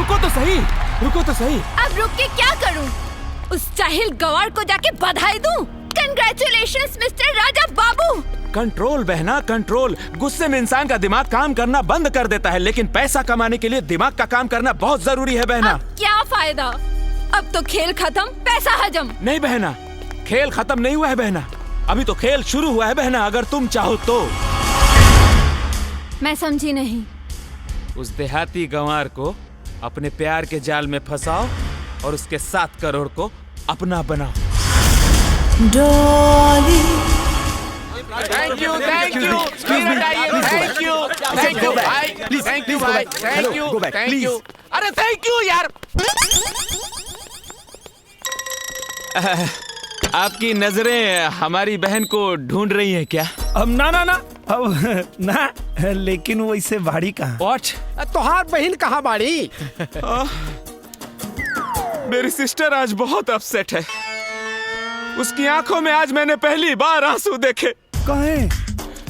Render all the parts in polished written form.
रुको तो सही, रुको तो सही। अब रुक के क्या करूं? उस जाहिल गवार को जाके बधाई दूं? Congratulations mister Raja Babu. Control बहना, कंट्रोल। गुस्से में इंसान का दिमाग काम करना बंद कर देता है, लेकिन पैसा कमाने के लिए दिमाग का काम करना बहुत जरूरी है बहना। अब क्या फायदा? अब तो खेल खत्म, पैसा हजम। नहीं बहना, खेल खत्म नहीं हुआ है बहना, अभी तो खेल शुरू हुआ है बहना, अगर तुम चाहो तो। मैं समझी नहीं। उस देहाती गंवार को अपने प्यार के जाल में फंसाओ और उसके 7 करोड़ को अपना बनाओ। Dolly. Thank you, thank you. Thank you, thank you, भाई. Thank you, भाई. Thank you, thank you. अरे thank you यार. आपकी नजरें हमारी बहन को ढूंढ रही हैं क्या? अब ना ना ना, अब ना, लेकिन वो इससे भाड़ी कहाँ? What? तोहार बहन कहाँ बाड़ी? मेरी सिस्टर आज बहुत अपसेट है। उसकी आंखों में आज मैंने पहली बार आंसू देखे। कहे?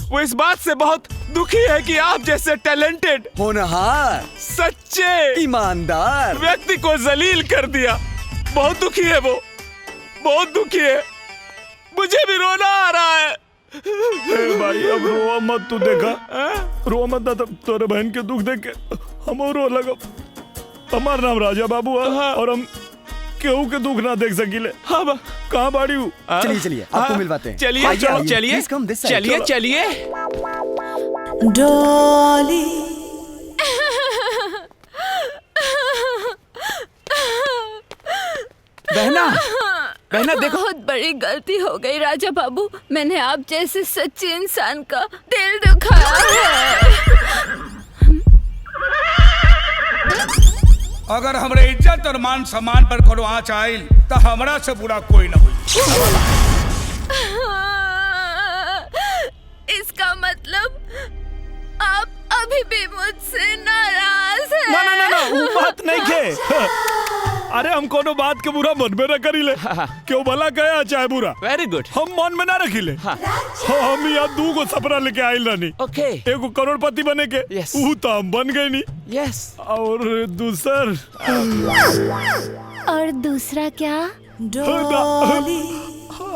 वो इस बात से बहुत दुखी है कि आप जैसे टैलेंटेड, होनहार, सच्चे, ईमानदार व्यक्ति को जलील कर दिया। बहुत दुखी है वो, बहुत दुखी है। मुझे भी रोना आ रहा है। भाई अब रोआ मत, तू देखा, रोआ मत, तोरे बहन के दुख देख के हम रो लगा। हमार नाम राजा बाबू है और हम केहू के दुख ना देख सकीले। हाँ, कहाँ बाड़ी हूँ? चलिए चलिए आपको मिलवाते हैं। चलिए चलिए चलिए चलिए। डॉली। बहना, बहना देखो। बहुत बड़ी गलती हो गई राजा बाबू, मैंने आप जैसे सच्चे इंसान का दिल दुखाया है। अगर हमरे इज्जत और मान सम्मान पर कोनो आँच आइल तो हमरा से बुरा कोई न हुई। इसका मतलब आप अभी भी मुझसे नाराज हैं? ना ना ना ना, वो बात नहीं के। अरे हम कोनो बात के बुरा मन में न करीले। क्यों भला गया चाहे बुरा, वेरी गुड। हम मन में ना रखीले। हम यहाँ 2 गो सपना लेके आइल रानी। ओके। एगो करोड़पति बने के, Yes. ऊ तो हम बन गए नी। यस। और दूसरा क्या? डॉली।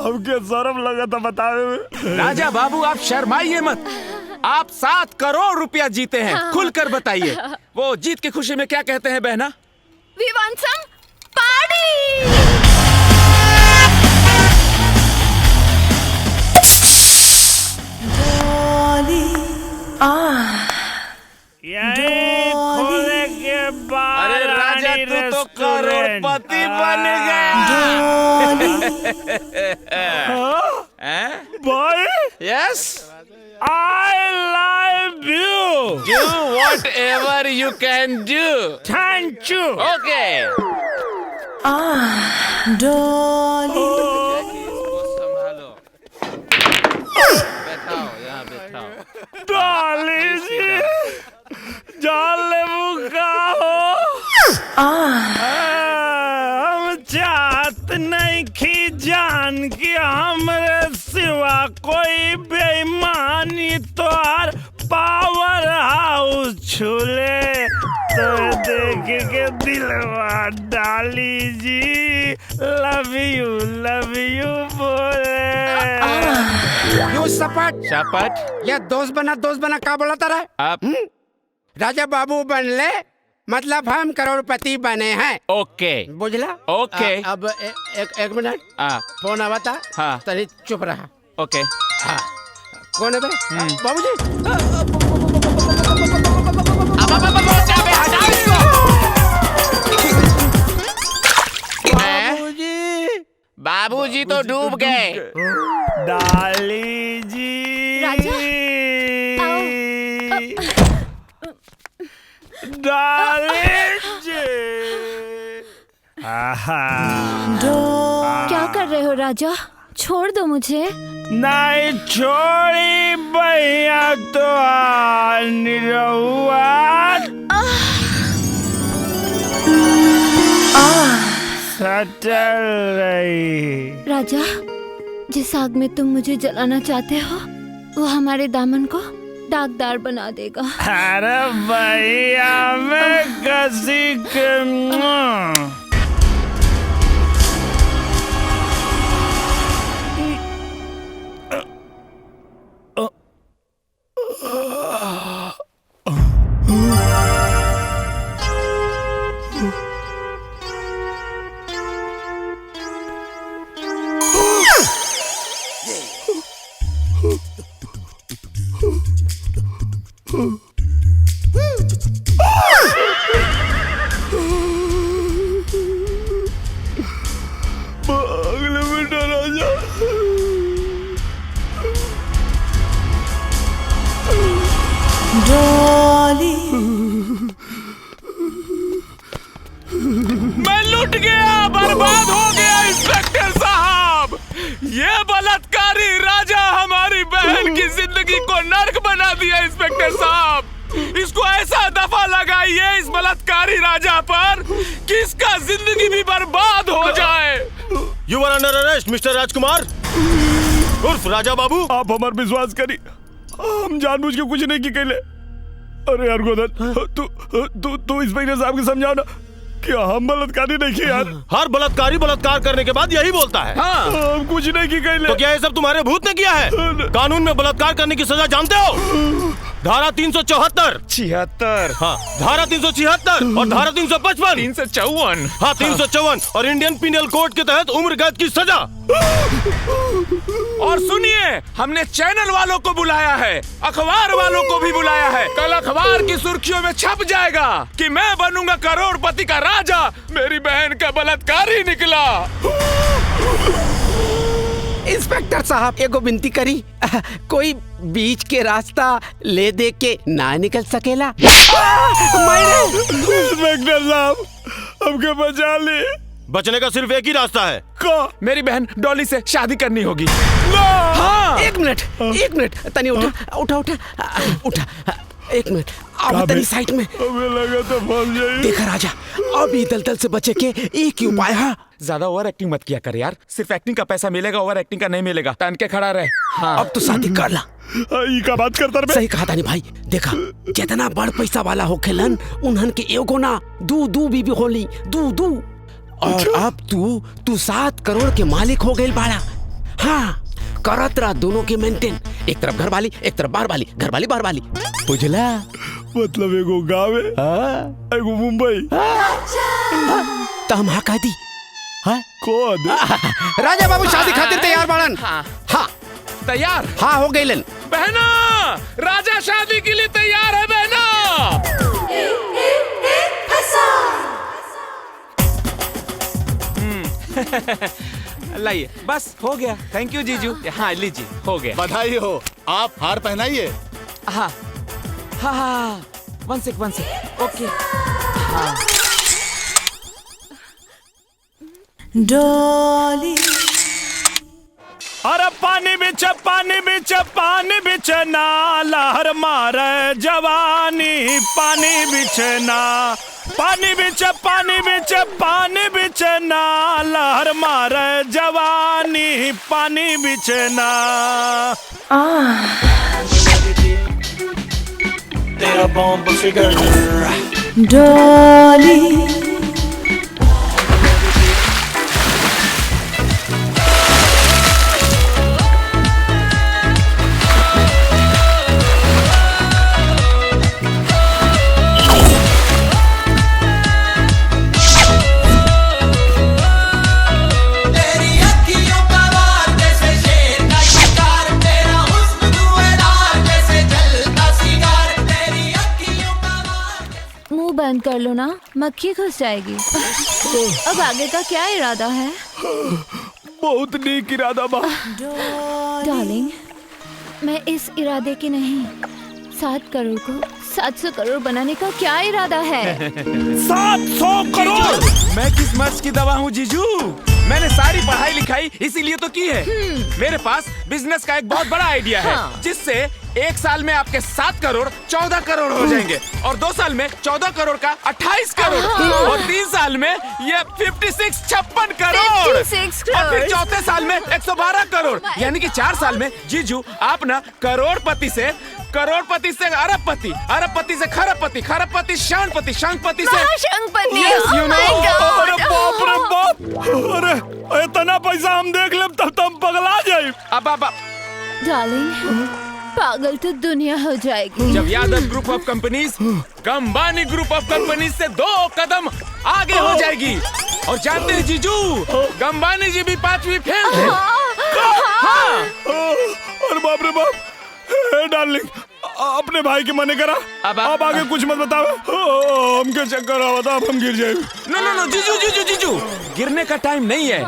हमके शर्म लगा था बतावे में। राजा बाबू आप शर्माइए मत, आप 7 करोड़ रुपया जीते हैं। खुलकर बताइए, वो जीत की खुशी में क्या कहते हैं बहना? We want some party! Dolly. खोले के बाद अरे राजा तू तो करोड़पति बन गया। भाई yes, I love you. do whatever you can do. Thank you. Okay. Dolly. संभालो, बैठाओ यहाँ बैठाओ। डॉली जी, जान ले मुका हो। हम चाहत नहीं कि जान कि हमरे सिवा कोई बेईमानी तोर पावर हाउस छूले तो देख के दिलवा डाली जी लव यू बोले। यू सपट शापट। या दोस्त बना का बोला तारा? आप राजा बाबू बनले मतलब हम करोड़पति बने हैं। ओके बुझला? ओके। अब एक मिनट, फोन आवा था। हाँ। तनी चुप रहा। ओके। हाँ। कौन है बे? बाबूजी। बाबूजी तो डूब गए। डाली जी राजा, डाली जी। क्या कर रहे हो राजा? छोड़ दो मुझे। नहीं छोड़ी भैया तो निरहुआ सटल रही। राजा, जिस आग में तुम मुझे जलाना चाहते हो वो हमारे दामन को दागदार बना देगा। अरे भैया मैं कसी के अगले बेटा राजा डॉली मैं लुट गया, बर्बाद हो गया इंस्पेक्टर साहब। ये बलात्कारी राजा हमारी बहन की जिंदगी को नर्क बना दिया इंस्पेक्टर साहब। इसको ऐसा दफा लगाइए इस बलात्कारी राजा पर कि इसका जिंदगी भी बर्बाद हो जाए। You are under arrest mister Rajkumar उर्फ राजा बाबू। आप हमार विश्वास करी, हम जानबूझ के कुछ नहीं की कहले। अरे यार गोदन, तू इंस्पेक्टर साहब के समझाओ ना कि हम बलात्कारी नहीं की यार। हर बलात्कारी बलात्कार करने के बाद यही बोलता है। हम कुछ नहीं की कहले। तो क्या ये सब तुम्हारे भूत ने किया है? कानून में बलात्कार करने की सजा जानते हो? धारा 374 76 हाँ, धारा 376 और धारा 355 354 हाँ 354 और इंडियन पिनल कोड के तहत उम्र कैद की सजा। और सुनिए, हमने चैनल वालों को बुलाया है, अखबार वालों को भी बुलाया है। कल अखबार की सुर्खियों में छप जाएगा कि मैं बनूंगा करोड़पति का राजा, मेरी बहन का बलात्कारी निकला। इंस्पेक्टर साहब एगो विनती करी, कोई बीच के रास्ता ले दे के ना निकल सकेला। इंस्पेक्टर साहब हमके बचा ले। बचने का सिर्फ एक ही रास्ता है। मेरी बहन डॉली से शादी करनी होगी। हाँ। एक मिनट तनी उठा एक मिनट अब तनी साइड में। हमें लगा तो फंस जाइए। देखा राजा, अभी दलदल से बचे के एक ही उपाय है। ज्यादा ओवर एक्टिंग मत किया कर यार, सिर्फ एक्टिंग का पैसा मिलेगा, ओवर एक्टिंग का नहीं मिलेगा। तन के खड़ा रहे। हाँ। अब तो शादी कर ला। ई का बात करता रे। सही कहा तानी भाई। देखा जितना बड़ पैसा वाला हो खेलन उन्हन के एगो ना दू बीबी होली दू और अब तू 7 करोड़ के मालिक हो गए बाड़ा। हाँ करत रहा दोनों के मेंटेन, एक तरफ घर वाली एक तरफ बाहर वाली, घर वाली बाहर वाली, बुझला? मतलब एगो गाँव है, एगो मुंबई। तो हम हाँ कह दी। कौन? राजा बाबू शादी खातिर तैयार बाड़न। हाँ तैयार? हाँ हो गई लन। बहना, राजा शादी के लिए तैयार है बहना। लाइए, बस हो गया। थैंक यू जीजू। हाँ लीजिए, हो गया। बधाई हो। आप हार पहनाइए। हाँ हाँ हाँ, वन सेक ओके। हाँ डॉली अरे पानी बिच नाला हर मारे जवानी। पानी बिच नाला हर मारे जवानी। पानी बिच ना तेरा बॉम्ब फिगर डॉली बंद कर लो ना, मक्खी घुस जाएगी। अब आगे का क्या इरादा है? बहुत नेक इरादा बा। डार्लिंग, मैं इस इरादे की नहीं, 7 करोड़ को 700 करोड़ बनाने का क्या इरादा है? 700 करोड़? मैं किस मर्ज की दवा हूँ जीजू? मैंने सारी पढ़ाई लिखाई इसीलिए तो की है। मेरे पास बिजनेस का एक बहुत बड़ा आइडिया है, जिससे 1 साल में आपके 7 करोड़ 14 करोड़ हो जाएंगे, और 2 साल में 14 करोड़ का 28 करोड़, और 3 साल में ये 56 करोड़, और फिर चौथे साल में 112 करोड़। यानी कि 4 साल में जीजू आप ना करोड़पति से करोड़पति से अरबपति, अरबपति से खरबपति, खरबपति शांतपति, शांतपति से महाशंखपति। Yes, Oh you my know. God. अरे बाप रे बाप, अरे इतना पैसा हम देख लेब तब तो हम पगला जाए। अब डार्लिंग, पागल तो दुनिया हो जाएगी। जब Yadav group of companies Kambani group of companies से 2 कदम आगे हो जाएगी। और जानते हैं जीजू, कंबानी जी भी 5वीं फेल थे। हाँ। अरे बाप रे बाप, डार्लिंग अपने भाई के मने करा। अब आगे कुछ मत बताओ, हमके चक्कर आवा था, अब हम गिर जाए। नो जीजू जीजू जीजू, गिरने का टाइम नहीं है,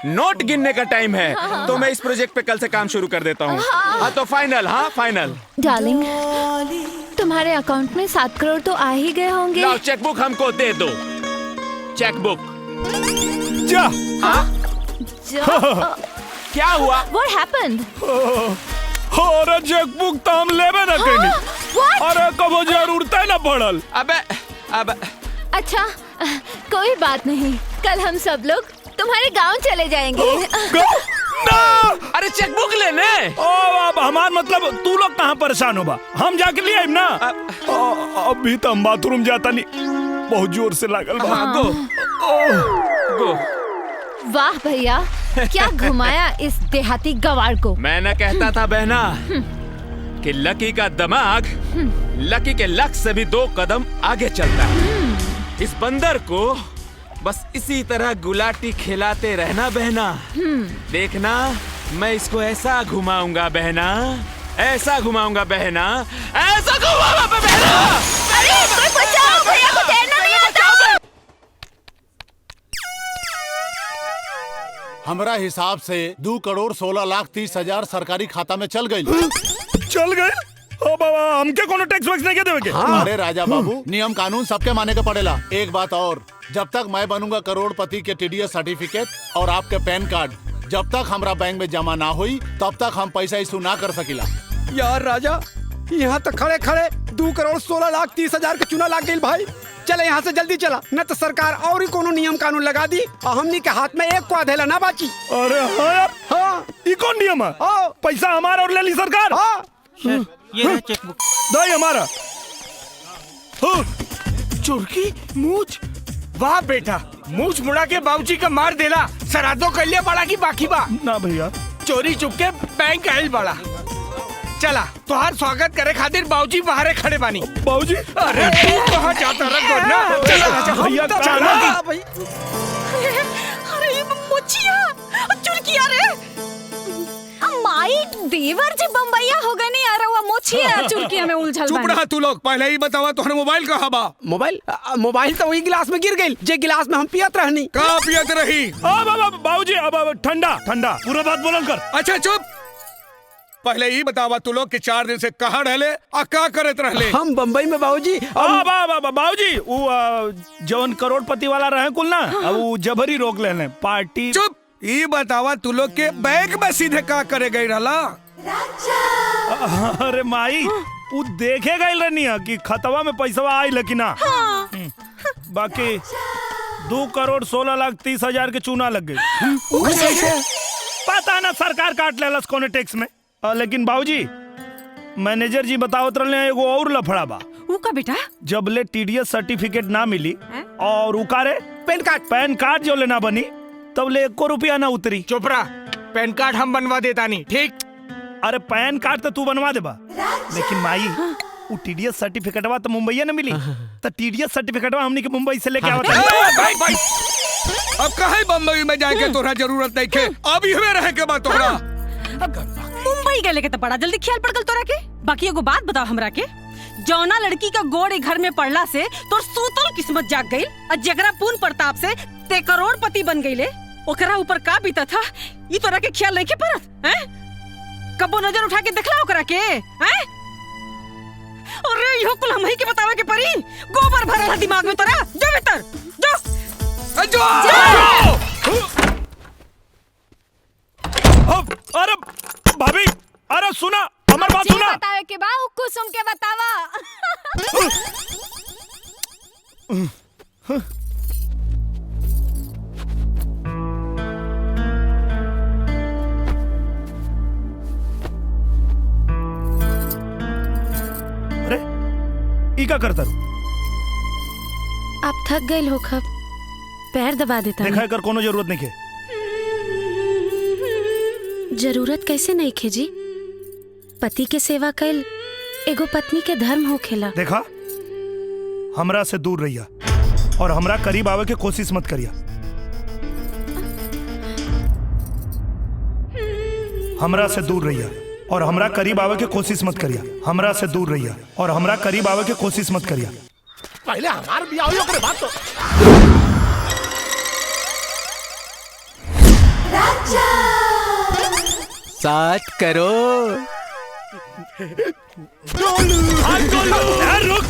नोट गिनने का टाइम है। तो मैं इस प्रोजेक्ट पे कल से काम शुरू कर देता हूँ। हाँ तो फाइनल, हाँ फाइनल। डार्लिंग, तुम्हारे अकाउंट में 7 करोड़ तो आ ही गए होंगे। लाओ चेकबुक हमको दे दो, चेकबुक। जा क्या हुआ? What happened? अरे चेकबुक तो हम लेबे ना कहीं। What? अरे कबो जरूरत ना पड़ल। अब अच्छा, कोई बात नहीं, कल हम सब लोग तुम्हारे गांव चले जाएंगे। ना, अरे चेकबुक लेने। अब हमार मतलब तू लोग कहाँ परेशान होबा, हम जाके ले आइब ना। अभी तो हम बाथरूम जाता नहीं, बहुत जोर से लागल बा। हाँ, गो। वाह भैया, क्या घुमाया इस देहाती गवार को। मैं न कहता था बहना कि लकी का दिमाग लकी के लक से भी 2 कदम आगे चलता है। इस बंदर को बस इसी तरह गुलाटी खिलाते रहना बहना। देखना, मैं इसको ऐसा घुमाऊंगा बहना, ऐसा घुमाऊंगा बहना, ऐसा घुमाऊंगा बहना। अरे कोई बचाओ, भैया को तैरना नहीं आता। हमरा हिसाब से 2,16,30,000 सरकारी खाता में चल गई। चल गए? ओ बाबा, हमके कोनो टैक्स वैक्स नहीं देवे के? अरे राजा बाबू, नियम कानून सबके माने के पड़ेला। एक बात और, जब तक मैं बनूंगा करोड़पति के TDS सर्टिफिकेट और आपके पैन कार्ड जब तक हमरा बैंक में जमा ना हुई, तब तक हम पैसा इशू ना कर सकिला। यार राजा, यहाँ तक खड़े खड़े 2,16,30,000 के चुना लाग गई भाई। चले यहाँ से जल्दी चला, न तो सरकार और ही कोनो नियम कानून लगा दी और हमनी के हाथ में एक को अधेला ना बाची। अरे हाँ यार, हाँ, ये कौन नियम है? पैसा हमारा और ले ली सरकार। हाँ, ये चेकबुक दो हमारा। चुरकी मूछ, वाह बेटा, मूछ मुड़ा के बाबूजी का मार देला। सरादो कर लिया बड़ा की बाकी बा ना भैया, चोरी चुप के बैंक आयल बड़ा। चला, तुहार स्वागत करे खातिर बाबूजी बाहरे खड़े बानी। बाबूजी, अरे तू कहाँ जाता रह ना? चला भैया, चला। अरे मुछिया, चुरकिया रे, माई देवर जी बम्बैया हो गए नहीं आ रहा हुआ मुछिया चुरकिया में उलझल चुप रहा तू लोग, पहले ही बतावा तुम्हारा मोबाइल कहाँ बा? मोबाइल तो वही गिलास में गिर गई, जे गिलास में हम पियत रहनी। कहाँ पियत रही? बाबूजी, अब ठंडा ठंडा, पूरा बात बोलन कर। अच्छा चुप, पहले ही बतावा तू लोग के 4 दिन से कहाँ रहले और क्या करत रहले? हम बम्बई में बाबूजी। बाबूजी, वो जवन करोड़पति वाला रहे कुल ना, अब वो जबरी रोक लेने पार्टी। चुप, ये बतावा तू लोग के बैंक में सीधे का करे गई रहला? अरे माई, वो देखे गई रहनी है कि खतवा में पैसा आई लेकिन ना। बाकी 2,16,30,000 के चूना लग गई। पता ना सरकार काट लेलस कोने टैक्स में। लेकिन बाबूजी, मैनेजर जी बतावत रहले एगो और लफड़ा बा। ऊ का बेटा? जब ले TDS सर्टिफिकेट ना मिली और उकारे पैन कार्ड जो लेना बनी, तब ले 1 रुपया ना उतरी। चुप रहा, पैन कार्ड हम बनवा देता नहीं, ठीक? अरे पैन कार्ड तो तू बनवा देबा, लेकिन माई वो TDS सर्टिफिकेटवा तो मुंबई न मिली, तो TDS सर्टिफिकेटवा हमनी के मुंबई से लेके आवत। भाई अब कहे बम्बई में जाके तोरा जरूरत नहीं के, अब इहवे रहे के बा तोरा। मुंबई गए लेके तो बड़ा जल्दी ख्याल पड़ गल तोरा के। बाकी एगो बात बताओ हमरा के, जौना लड़की का गोड़ घर में पड़ला से तोर सूतल किस्मत जाग गई और जगरा पूर्ण प्रताप से ते करोड़पति बन गईले, ओकरा ऊपर का बीता था ये तोरा के ख्याल नहीं के परत? हैं? कबो नजर उठा के देखला ओकरा के? हैं? अरे यो कुल हम ही के बतावे के परी, गोबर भरल है दिमाग में तोरा। जो भीतर जो अरे भाभी, अरे सुना, हमार बात सुना। बतावे के बा कुसुम के बतावा। का करता रू? आप थक गए हो खब पैर दबा देता देखा कर कोनो जरूरत नहीं है। जरूरत कैसे नहीं खे जी? पति के सेवा कैल एगो पत्नी के धर्म हो खेला। देखा हमरा से दूर रहिया और हमरा करीब आवे के कोशिश मत करिया। हमरा से दूर रहिया और हमरा करीब आवे के कोशिश मत करिया। हमरा से दूर रहिया और हमरा करीब आवे के कोशिश मत करिया। पहले हमार बियाह हुई ओकरे बाद तो सात करोड़। रुक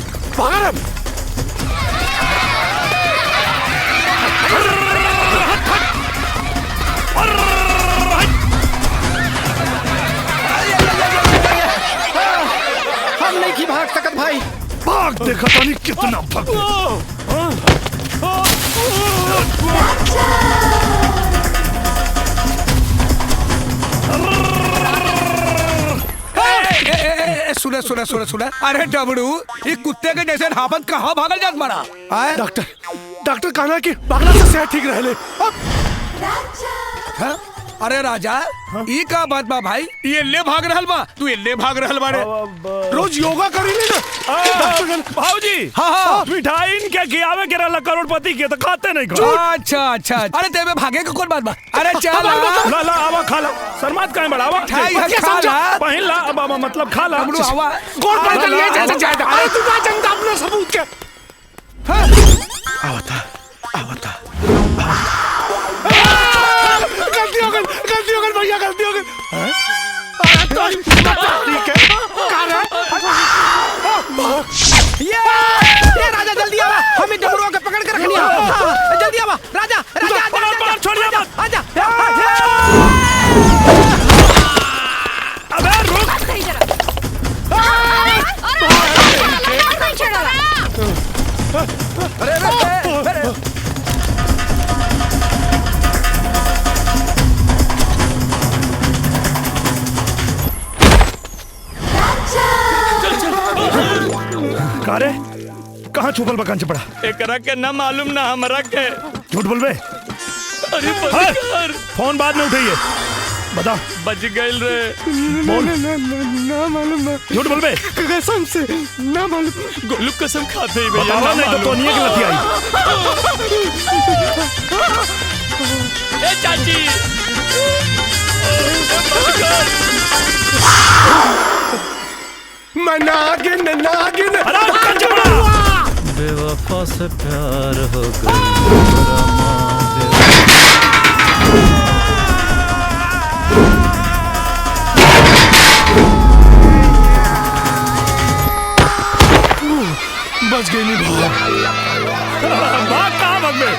हम नहीं की भाग सकत भाई। भाग देखा तो नहीं कितना भाग। सुने सुने सुने सुने, अरे डबड़ू ये कुत्ते के जैसे हापत कहाँ भागल जात मारा? डॉक्टर कहना कि भागना से सेहत ठीक रहे। अरे राजा ई का बात बा भाई? ये ले भाग रहल बा, तू ये ले भाग रहल बारे। रोज योगा करी ना भाऊजी। हाँ मिठाई इनके खियावे के रहला करोड़पति के तो खाते नहीं को। अच्छा अच्छा, अरे तेरे भागे का कौन बात बा? अरे चल ला ला आवा खा ला। शर्मात काहे बढ़ावा? पहिन ला अब मतलब खा ला। कौन बात लिए जैसे जायदा? अरे तू ना जंग अपने सबूत के। आवता आवता गलती हो गई भैया, गलती हो गई। ये राजा जल्दी आवा, हमें डमरुआ के पकड़ के रखनी है। जल्दी आवा राजा, राजा छोड़ दे मत। आजा। अबे रुक। अरे कारे कहाँ छुपल बकान से पड़ा? एकरा के ना मालूम ना हमरा के। झूठ बोल बे। अरे बदकार फोन बाद में उठाइए। बता बच गइल रे। बोल ना मालूम ना। झूठ बोल बे। कसम से ना मालूम। गोलू कसम खाते ही भैया। बतावा नहीं तो तोनिए की लती आई। ए चाची नागिन नागिन। बेवफा से प्यार हो गया। बच गई नहीं भाग। भाग कहाँ भाग में?